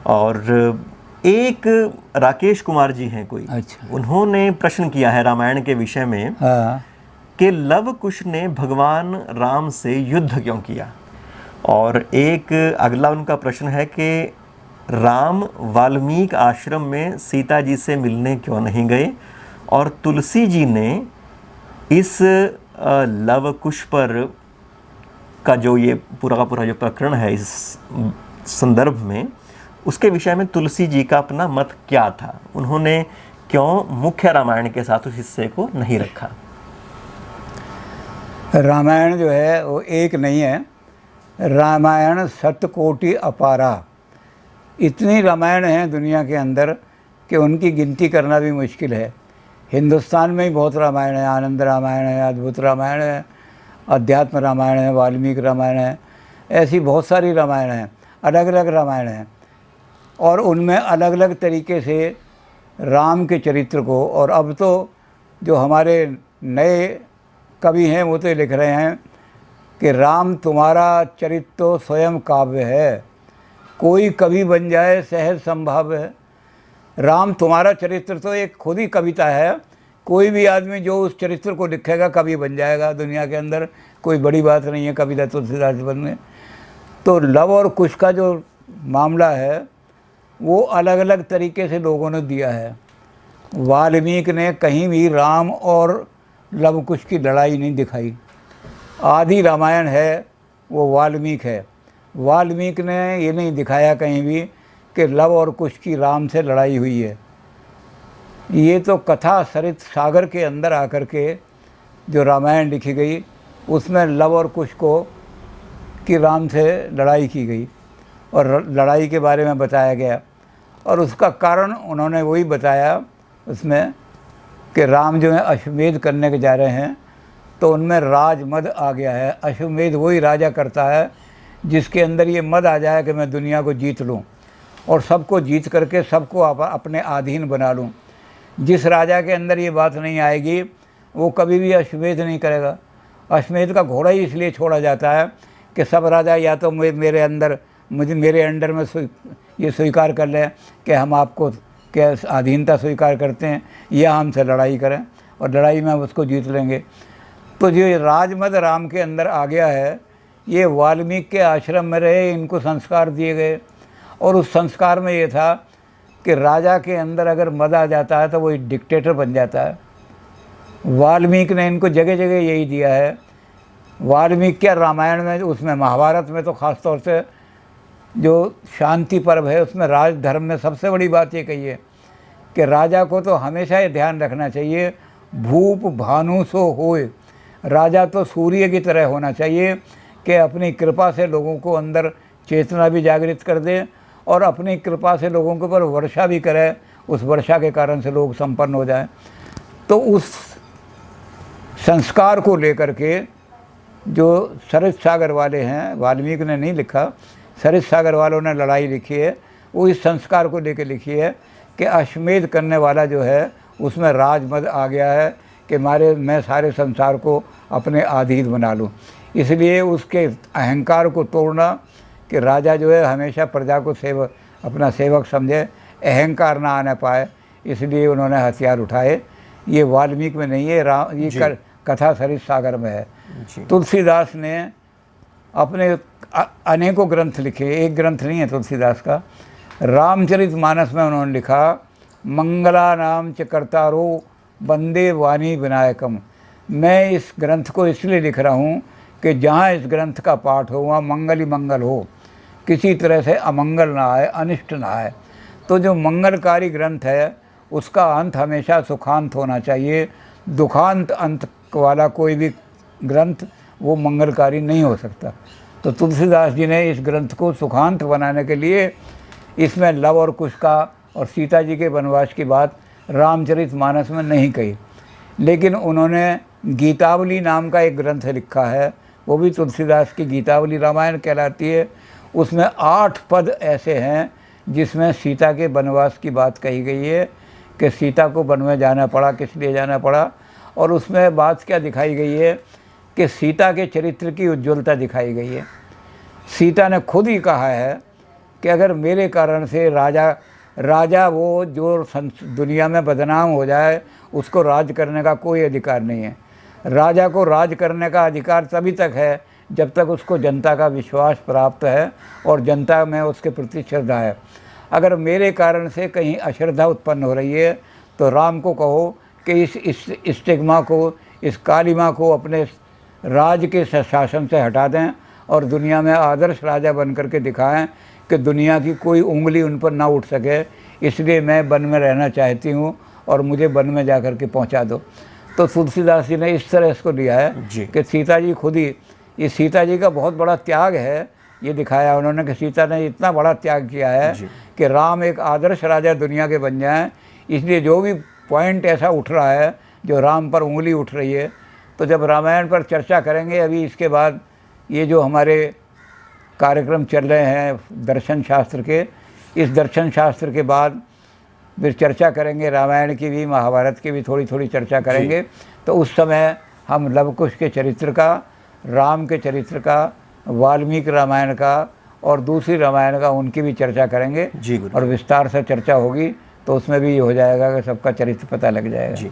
और एक राकेश कुमार जी हैं कोई, अच्छा, उन्होंने प्रश्न किया है रामायण के विषय में हाँ, कि लव कुश ने भगवान राम से युद्ध क्यों किया। और एक अगला उनका प्रश्न है कि राम वाल्मीकि आश्रम में सीता जी से मिलने क्यों नहीं गए, और तुलसी जी ने इस लव कुश पर का जो ये पूरा का पूरा जो प्रकरण है इस संदर्भ में, उसके विषय में तुलसी जी का अपना मत क्या था, उन्होंने क्यों मुख्य रामायण के साथ उस हिस्से को नहीं रखा। रामायण जो है वो एक नहीं है, रामायण सतकोटि अपारा। इतनी रामायण हैं दुनिया के अंदर कि उनकी गिनती करना भी मुश्किल है। हिंदुस्तान में ही बहुत रामायण है, आनंद रामायण है, अद्भुत रामायण है, अध्यात्म रामायण है, वाल्मीकि रामायण है, ऐसी बहुत सारी रामायण हैं, अलग अलग रामायण हैं। और उनमें अलग अलग तरीके से राम के चरित्र को, और अब तो जो हमारे नए कवि हैं वो तो लिख रहे हैं कि राम तुम्हारा चरित्र तो स्वयं काव्य है, कोई कवि बन जाए सहज संभाव्य है। राम तुम्हारा चरित्र तो एक खुद ही कविता है, कोई भी आदमी जो उस चरित्र को लिखेगा कवि बन जाएगा दुनिया के अंदर, कोई बड़ी बात नहीं है कविता तुलसीदास बनने। तो लव और कुश का जो मामला है वो अलग अलग तरीके से लोगों ने दिया है। वाल्मीकि ने कहीं भी राम और लव कुश की लड़ाई नहीं दिखाई। आदि रामायण है वो वाल्मीकि है, वाल्मीकि ने ये नहीं दिखाया कहीं भी कि लव और कुश की राम से लड़ाई हुई है। ये तो कथा सरित सागर के अंदर आकर के जो रामायण लिखी गई उसमें लव और कुश को कि राम से लड़ाई की गई और लड़ाई के बारे में बताया गया, और उसका कारण उन्होंने वही बताया उसमें कि राम जो है अश्वमेध करने के जा रहे हैं तो उनमें राज मद आ गया है। अश्वमेध वही राजा करता है जिसके अंदर ये मद आ जाए कि मैं दुनिया को जीत लूँ और सबको जीत करके सबको अपने अधीन बना लूँ। जिस राजा के अंदर ये बात नहीं आएगी वो कभी भी अश्वमेध नहीं करेगा। अश्वमेध का घोड़ा ही इसलिए छोड़ा जाता है कि सब राजा या तो मेरे अंडर में ये स्वीकार कर लें कि हम आपको क्या अधीनता स्वीकार करते हैं, या हमसे लड़ाई करें और लड़ाई में हम उसको जीत लेंगे। तो जो राजमद राम के अंदर आ गया है, ये वाल्मीकि के आश्रम में रहे, इनको संस्कार दिए गए, और उस संस्कार में ये था कि राजा के अंदर अगर मद आ जाता है तो वो डिक्टेटर बन जाता है। वाल्मीकि ने इनको जगह जगह यही दिया है। वाल्मीकि के रामायण में, उसमें महाभारत में तो ख़ास तौर से जो शांति पर्व है उसमें राजधर्म में सबसे बड़ी बात ये कही है कि राजा को तो हमेशा ये ध्यान रखना चाहिए, भूप भानु सो होए। राजा तो सूर्य की तरह होना चाहिए कि अपनी कृपा से लोगों को अंदर चेतना भी जागृत कर दे और अपनी कृपा से लोगों के ऊपर वर्षा भी करे, उस वर्षा के कारण से लोग संपन्न हो जाएं। तो उस संस्कार को लेकर के जो सरित सागर वाले हैं, वाल्मीकि ने नहीं लिखा, सरित सागर वालों ने लड़ाई लिखी है, वो इस संस्कार को लेकर लिखी है कि अश्वमेध करने वाला जो है उसमें राजमद आ गया है कि मैं सारे संसार को अपने अधीन बना लूँ। इसलिए उसके अहंकार को तोड़ना कि राजा जो है हमेशा प्रजा को अपना सेवक समझे, अहंकार ना आने पाए, इसलिए उन्होंने हथियार उठाए। ये वाल्मीकि में नहीं है, ये कथा सरित सागर में है। तुलसीदास ने अपने अनेकों ग्रंथ लिखे, एक ग्रंथ नहीं है तुलसीदास का। रामचरितमानस में उन्होंने लिखा, मंगला नाम च कर्तारो वंदे वाणी विनायकम। मैं इस ग्रंथ को इसलिए लिख रहा हूँ कि जहाँ इस ग्रंथ का पाठ हो वहाँ मंगल ही मंगल हो, किसी तरह से अमंगल ना आए, अनिष्ट ना आए। तो जो मंगलकारी ग्रंथ है उसका अंत हमेशा सुखांत होना चाहिए। दुखांत अंत वाला कोई भी ग्रंथ वो मंगलकारी नहीं हो सकता। तो तुलसीदास जी ने इस ग्रंथ को सुखांत बनाने के लिए इसमें लव और कुश का और सीता जी के वनवास की बात रामचरितमानस में नहीं कही, लेकिन उन्होंने गीतावली नाम का एक ग्रंथ लिखा है, वो भी तुलसीदास की गीतावली रामायण कहलाती है। उसमें 8 पद ऐसे हैं जिसमें सीता के वनवास की बात कही गई है कि सीता को वन में जाना पड़ा, किस लिए जाना पड़ा, और उसमें बात क्या दिखाई गई है कि सीता के चरित्र की उज्ज्वलता दिखाई गई है। सीता ने खुद ही कहा है कि अगर मेरे कारण से राजा वो जो दुनिया में बदनाम हो जाए उसको राज करने का कोई अधिकार नहीं है। राजा को राज करने का अधिकार तभी तक है जब तक उसको जनता का विश्वास प्राप्त है और जनता में उसके प्रति श्रद्धा है। अगर मेरे कारण से कहीं अश्रद्धा उत्पन्न हो रही है तो राम को कहो कि इस स्टिग्मा को, इस कालिमा को अपने राज के शासन से हटा दें और दुनिया में आदर्श राजा बन करके दिखाएं कि दुनिया की कोई उंगली उन पर ना उठ सके। इसलिए मैं वन में रहना चाहती हूँ और मुझे वन में जा कर के पहुँचा दो। तो तुलसीदास जी ने इस तरह इसको लिया है कि सीता जी खुद ही, ये सीता जी का बहुत बड़ा त्याग है, ये दिखाया उन्होंने कि सीता ने इतना बड़ा त्याग किया है कि राम एक आदर्श राजा दुनिया के बन जाएं। इसलिए जो भी पॉइंट ऐसा उठ रहा है जो राम पर उंगली उठ रही है, तो जब रामायण पर चर्चा करेंगे अभी इसके बाद, ये जो हमारे कार्यक्रम चल रहे हैं दर्शन शास्त्र के, इस दर्शन शास्त्र के बाद फिर चर्चा करेंगे रामायण की भी, महाभारत की भी थोड़ी थोड़ी चर्चा करेंगे। तो उस समय हम लव कुश के चरित्र का, राम के चरित्र का, वाल्मीकि रामायण का और दूसरी रामायण का, उनकी भी चर्चा करेंगे जी। और विस्तार से चर्चा होगी तो उसमें भी ये हो जाएगा कि सबका चरित्र पता लग जाएगा।